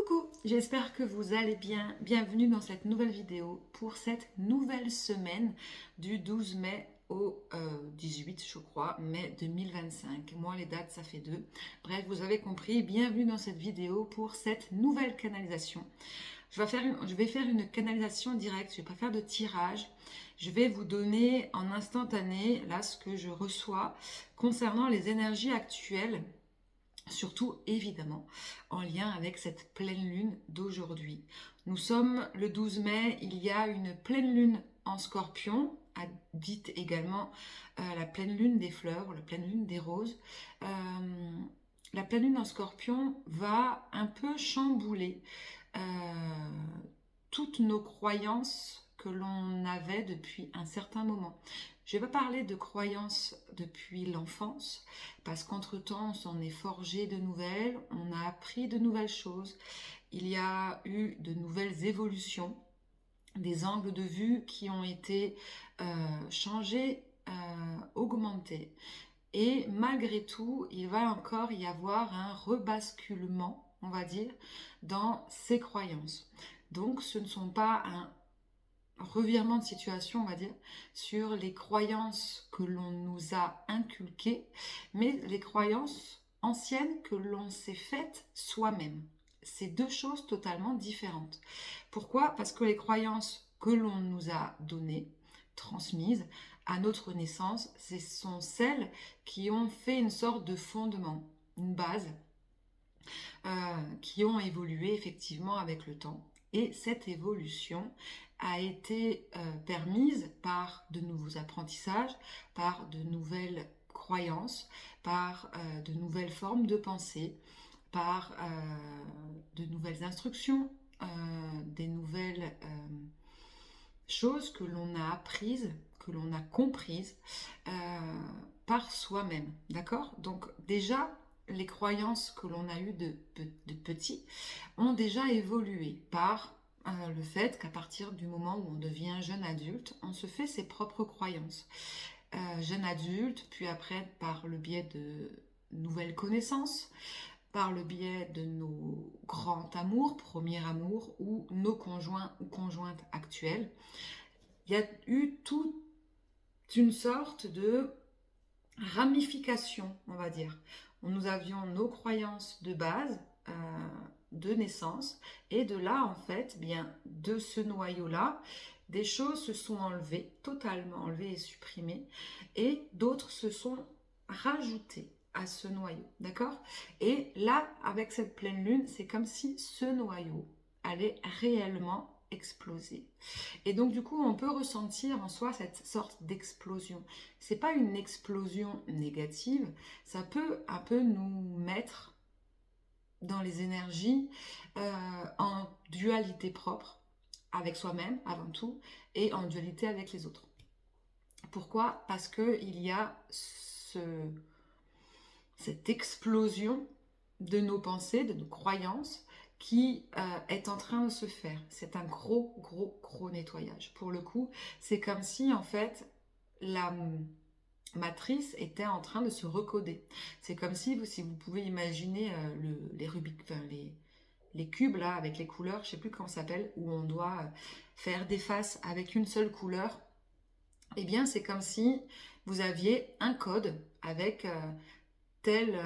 Coucou, j'espère que vous allez bien. Bienvenue dans cette nouvelle vidéo pour cette nouvelle semaine du 12 mai au 18, je crois, mai 2025. Moi, les dates, ça fait deux. Bref, vous avez compris. Bienvenue dans cette vidéo pour cette nouvelle canalisation. Je vais faire une canalisation directe, je ne vais pas faire de tirage. Je vais vous donner en instantané, là, ce que je reçois concernant les énergies actuelles. Surtout, évidemment, en lien avec cette pleine lune d'aujourd'hui. Nous sommes le 12 mai, il y a une pleine lune en Scorpion, dite également la pleine lune des fleurs, la pleine lune des roses. La pleine lune en Scorpion va un peu chambouler toutes nos croyances que l'on avait depuis un certain moment. Je vais pas parler de croyances depuis l'enfance, parce qu'entre-temps, on s'en est forgé de nouvelles, on a appris de nouvelles choses, il y a eu de nouvelles évolutions, des angles de vue qui ont été changés, augmentés. Et malgré tout, il va encore y avoir un rebasculement, on va dire, dans ces croyances. Donc ce ne sont pas un revirement de situation, on va dire, sur les croyances que l'on nous a inculquées, mais les croyances anciennes que l'on s'est faites soi-même. C'est deux choses totalement différentes. Pourquoi? Parce que les croyances que l'on nous a données, transmises à notre naissance, ce sont celles qui ont fait une sorte de fondement, une base, qui ont évolué effectivement avec le temps. Et cette évolution a été permise par de nouveaux apprentissages, par de nouvelles croyances, par de nouvelles formes de pensée, par de nouvelles instructions, des nouvelles choses que l'on a apprises, que l'on a comprises par soi-même. D'accord? Donc déjà, les croyances que l'on a eues de petit ont déjà évolué par le fait qu'à partir du moment où on devient jeune adulte, on se fait ses propres croyances. Jeune adulte, puis après par le biais de nouvelles connaissances, par le biais de nos grands amours, premier amour, ou nos conjoints ou conjointes actuelles. Il y a eu toute une sorte de ramification, on va dire. Nous avions nos croyances de base, de naissance, et de là, en fait, bien, de ce noyau-là, des choses se sont enlevées, totalement enlevées et supprimées, et d'autres se sont rajoutées à ce noyau, d'accord? Et là, avec cette pleine lune, c'est comme si ce noyau allait réellement exploser. Et donc du coup, on peut ressentir en soi cette sorte d'explosion. C'est pas une explosion négative, ça peut un peu nous mettre dans les énergies en dualité propre avec soi-même avant tout et en dualité avec les autres. Pourquoi? Parce que il y a cette explosion de nos pensées, de nos croyances qui est en train de se faire. C'est un gros nettoyage. Pour le coup, c'est comme si en fait la matrice était en train de se recoder. C'est comme si vous pouvez imaginer les Rubik, enfin, les cubes là avec les couleurs, je sais plus comment ça s'appelle, où on doit faire des faces avec une seule couleur. Eh bien, c'est comme si vous aviez un code avec telle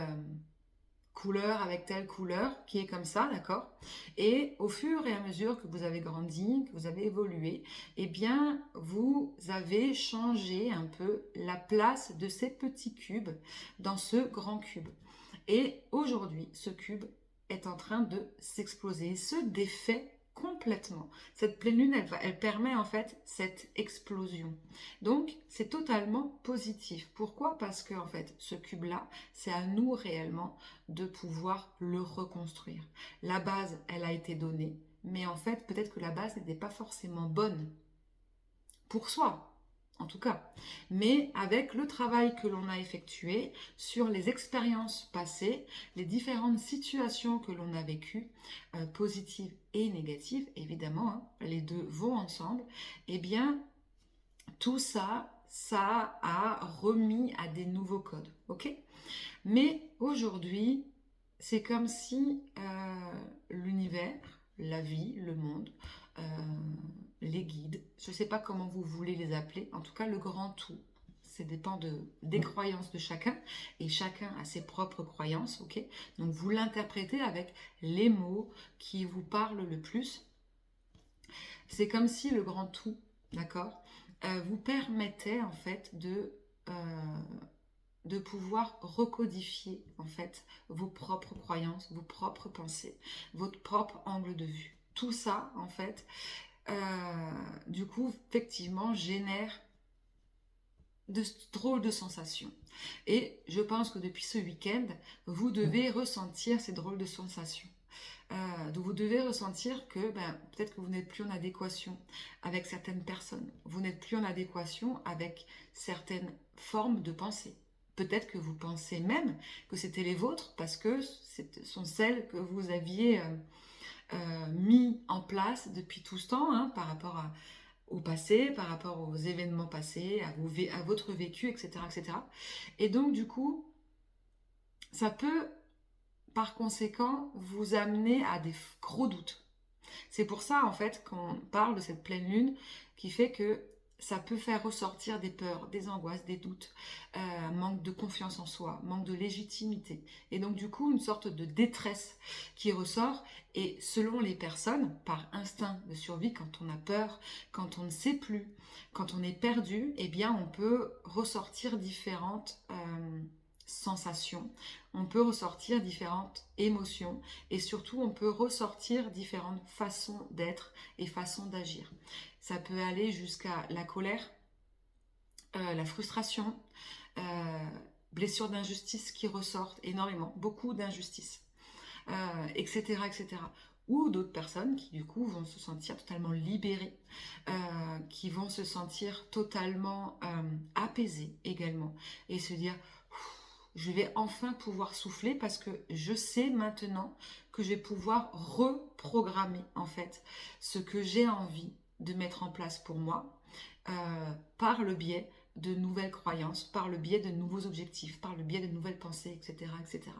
couleur avec telle couleur qui est comme ça, d'accord? Et au fur et à mesure que vous avez grandi, que vous avez évolué, eh bien, vous avez changé un peu la place de ces petits cubes dans ce grand cube. Et aujourd'hui, ce cube est en train de s'exploser, se défait complètement. Cette pleine lune, elle permet en fait cette explosion. Donc, c'est totalement positif. Pourquoi? Parce que en fait, ce cube-là, c'est à nous réellement de pouvoir le reconstruire. La base, elle a été donnée, mais en fait, peut-être que la base n'était pas forcément bonne pour soi. En tout cas, mais avec le travail que l'on a effectué sur les expériences passées, les différentes situations que l'on a vécues, positives et négatives, évidemment, hein, les deux vont ensemble, eh bien, tout ça, ça a remis à des nouveaux codes, ok? Mais aujourd'hui, c'est comme si l'univers, la vie, le monde, euh, les guides, je ne sais pas comment vous voulez les appeler, en tout cas le grand tout. Ça dépend des croyances de chacun, et chacun a ses propres croyances, ok? Donc vous l'interprétez avec les mots qui vous parlent le plus. C'est comme si le grand tout, d'accord, vous permettait en fait de pouvoir recodifier en fait vos propres croyances, vos propres pensées, votre propre angle de vue. Tout ça en fait, du coup, effectivement, génère de drôles de sensations. Et je pense que depuis ce week-end, vous devez ressentir ces drôles de sensations. Donc vous devez ressentir que peut-être que vous n'êtes plus en adéquation avec certaines personnes. Vous n'êtes plus en adéquation avec certaines formes de pensée. Peut-être que vous pensez même que c'était les vôtres parce que ce sont celles que vous aviez mis en place depuis tout ce temps, hein, par rapport au passé, par rapport aux événements passés, à votre vécu, etc., etc. Et donc du coup, ça peut par conséquent vous amener à des gros doutes. C'est pour ça en fait qu'on parle de cette pleine lune qui fait que ça peut faire ressortir des peurs, des angoisses, des doutes, manque de confiance en soi, manque de légitimité. Et donc du coup une sorte de détresse qui ressort, et selon les personnes, par instinct de survie, quand on a peur, quand on ne sait plus, quand on est perdu, eh bien on peut ressortir différentes sensations, on peut ressortir différentes émotions, et surtout on peut ressortir différentes façons d'être et façons d'agir. Ça peut aller jusqu'à la colère, la frustration, blessures d'injustice qui ressortent énormément, beaucoup d'injustice, etc., etc. Ou d'autres personnes qui du coup vont se sentir totalement libérées, qui vont se sentir totalement apaisées également, et se dire je vais enfin pouvoir souffler parce que je sais maintenant que je vais pouvoir reprogrammer en fait ce que j'ai envie de mettre en place pour moi, par le biais de nouvelles croyances, par le biais de nouveaux objectifs, par le biais de nouvelles pensées, etc., etc.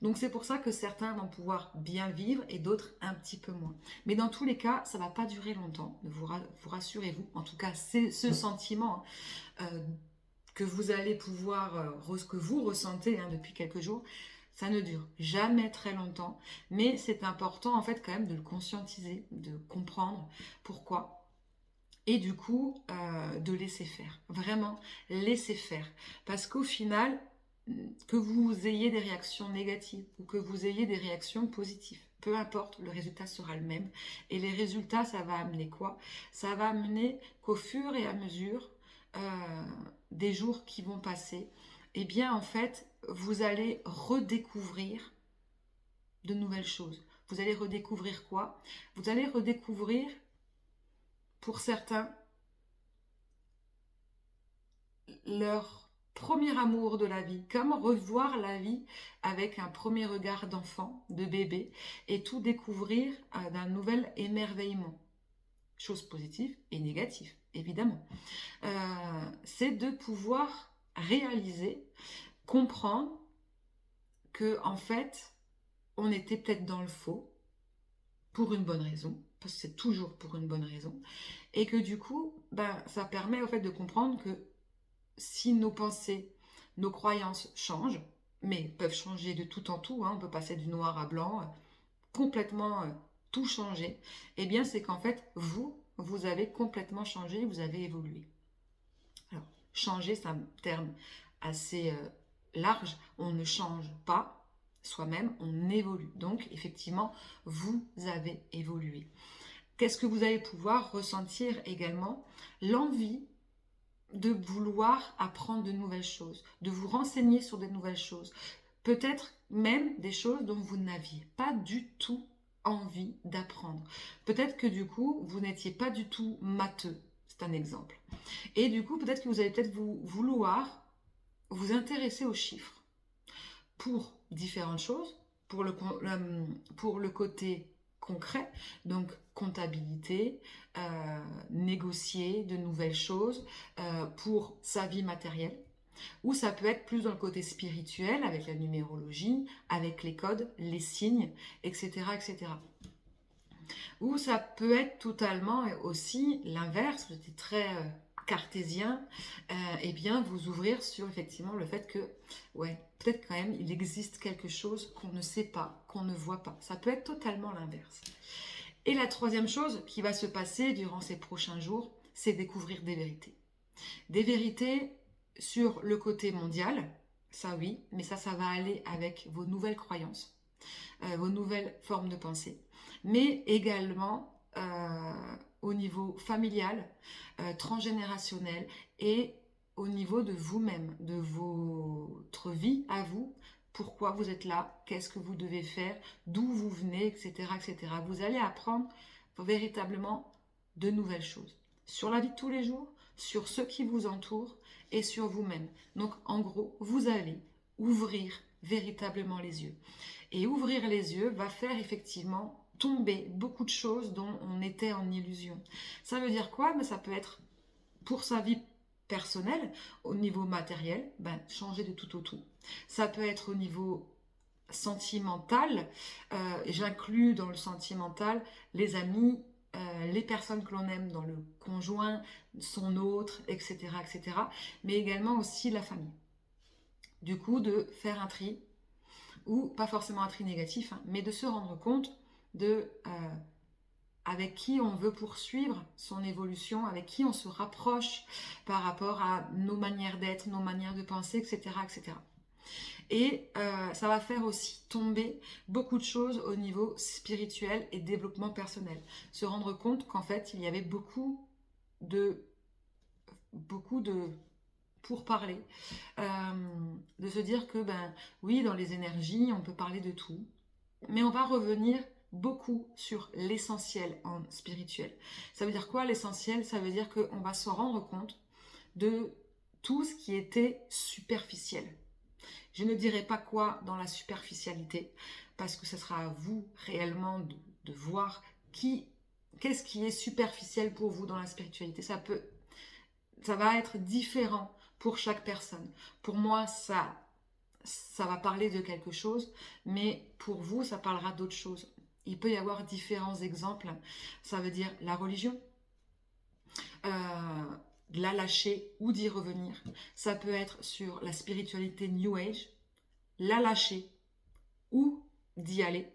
Donc c'est pour ça que certains vont pouvoir bien vivre et d'autres un petit peu moins. Mais dans tous les cas, ça ne va pas durer longtemps, vous rassurez-vous. En tout cas, c'est ce sentiment que vous allez pouvoir, que vous ressentez depuis quelques jours, ça ne dure jamais très longtemps, mais c'est important en fait quand même de le conscientiser, de comprendre pourquoi, et du coup de laisser faire, vraiment laisser faire, parce qu'au final, que vous ayez des réactions négatives ou que vous ayez des réactions positives, peu importe, le résultat sera le même. Et les résultats, ça va amener quoi? Ça va amener qu'au fur et à mesure des jours qui vont passer, eh bien en fait, vous allez redécouvrir de nouvelles choses. Vous allez redécouvrir quoi? Vous allez redécouvrir, pour certains, leur premier amour de la vie, comme revoir la vie avec un premier regard d'enfant, de bébé, et tout découvrir d'un nouvel émerveillement. Chose positive et négative, évidemment. C'est de pouvoir réaliser, comprendre que en fait, on était peut-être dans le faux pour une bonne raison, parce que c'est toujours pour une bonne raison, et que du coup, ça permet au fait de comprendre que si nos pensées, nos croyances changent, mais peuvent changer de tout en tout, hein, on peut passer du noir à blanc, complètement tout changer, eh bien c'est qu'en fait, vous avez complètement changé, vous avez évolué. Alors, changer, c'est un terme assez large, on ne change pas soi-même, on évolue. Donc, effectivement, vous avez évolué. Qu'est-ce que vous allez pouvoir ressentir également? L'envie de vouloir apprendre de nouvelles choses, de vous renseigner sur de nouvelles choses, peut-être même des choses dont vous n'aviez pas du tout envie d'apprendre. Peut-être que du coup, vous n'étiez pas du tout matheux, c'est un exemple. Et du coup, peut-être que vous allez peut-être vouloir vous intéresser aux chiffres pour différentes choses, pour le côté concret, donc comptabilité, négocier de nouvelles choses pour sa vie matérielle, ou ça peut être plus dans le côté spirituel, avec la numérologie, avec les codes, les signes, etc., etc. Ou ça peut être totalement aussi l'inverse, vous êtes très cartésien, et bien vous ouvrir sur effectivement le fait que, ouais, peut-être quand même il existe quelque chose qu'on ne sait pas, qu'on ne voit pas. Ça peut être totalement l'inverse. Et la troisième chose qui va se passer durant ces prochains jours, c'est découvrir des vérités. Des vérités sur le côté mondial, ça oui, mais ça va aller avec vos nouvelles croyances, vos nouvelles formes de pensée, mais également au niveau familial, transgénérationnel et au niveau de vous-même, de votre vie à vous, pourquoi vous êtes là, qu'est-ce que vous devez faire, d'où vous venez, etc., etc. Vous allez apprendre véritablement de nouvelles choses sur la vie de tous les jours, sur ceux qui vous entourent et sur vous-même. Donc en gros, vous allez ouvrir véritablement les yeux. Et ouvrir les yeux va faire effectivement tomber beaucoup de choses dont on était en illusion. Ça veut dire quoi? Ça peut être pour sa vie personnelle, au niveau matériel, changer de tout au tout. Ça peut être au niveau sentimental, j'inclus dans le sentimental les amis, les personnes que l'on aime dans le conjoint, son autre, etc., etc., mais également aussi la famille. Du coup, de faire un tri, ou pas forcément un tri négatif, mais de se rendre compte de avec qui on veut poursuivre son évolution, avec qui on se rapproche par rapport à nos manières d'être, nos manières de penser, etc., etc. Et ça va faire aussi tomber beaucoup de choses au niveau spirituel et développement personnel. Se rendre compte qu'en fait, il y avait beaucoup de pour parler, de se dire que oui, dans les énergies, on peut parler de tout, mais on va revenir beaucoup sur l'essentiel en spirituel. Ça veut dire quoi l'essentiel? Ça veut dire qu'on va se rendre compte de tout ce qui était superficiel. Je ne dirai pas quoi dans la superficialité, parce que ce sera à vous réellement de voir qu'est-ce qui est superficiel pour vous dans la spiritualité. Ça va être différent pour chaque personne. Pour moi, ça va parler de quelque chose, mais pour vous, ça parlera d'autre chose. Il peut y avoir différents exemples. Ça veut dire la religion, de la lâcher ou d'y revenir. Ça peut être sur la spiritualité New Age, la lâcher ou d'y aller.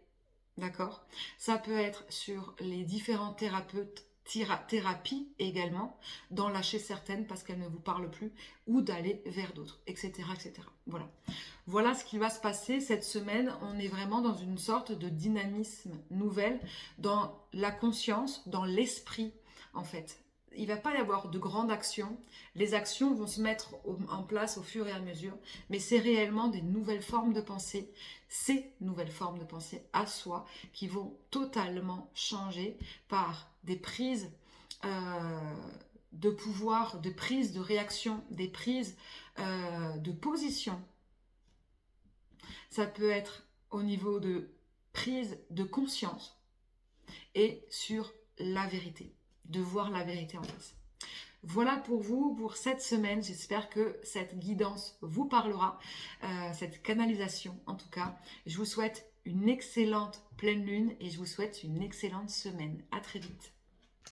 D'accord? Ça peut être sur les différents thérapies également, d'en lâcher certaines parce qu'elles ne vous parlent plus, ou d'aller vers d'autres, etc., etc. Voilà. Voilà ce qui va se passer cette semaine. On est vraiment dans une sorte de dynamisme nouvelle, dans la conscience, dans l'esprit, en fait. Il ne va pas y avoir de grandes actions. Les actions vont se mettre en place au fur et à mesure, mais c'est réellement des nouvelles formes de pensée, ces nouvelles formes de pensée à soi qui vont totalement changer par des prises de pouvoir, de prises de réaction, des prises de position. Ça peut être au niveau de prise de conscience et sur la vérité, de voir la vérité en face. Voilà pour vous, pour cette semaine. J'espère que cette guidance vous parlera, cette canalisation en tout cas. Je vous souhaite une excellente pleine lune et je vous souhaite une excellente semaine. À très vite.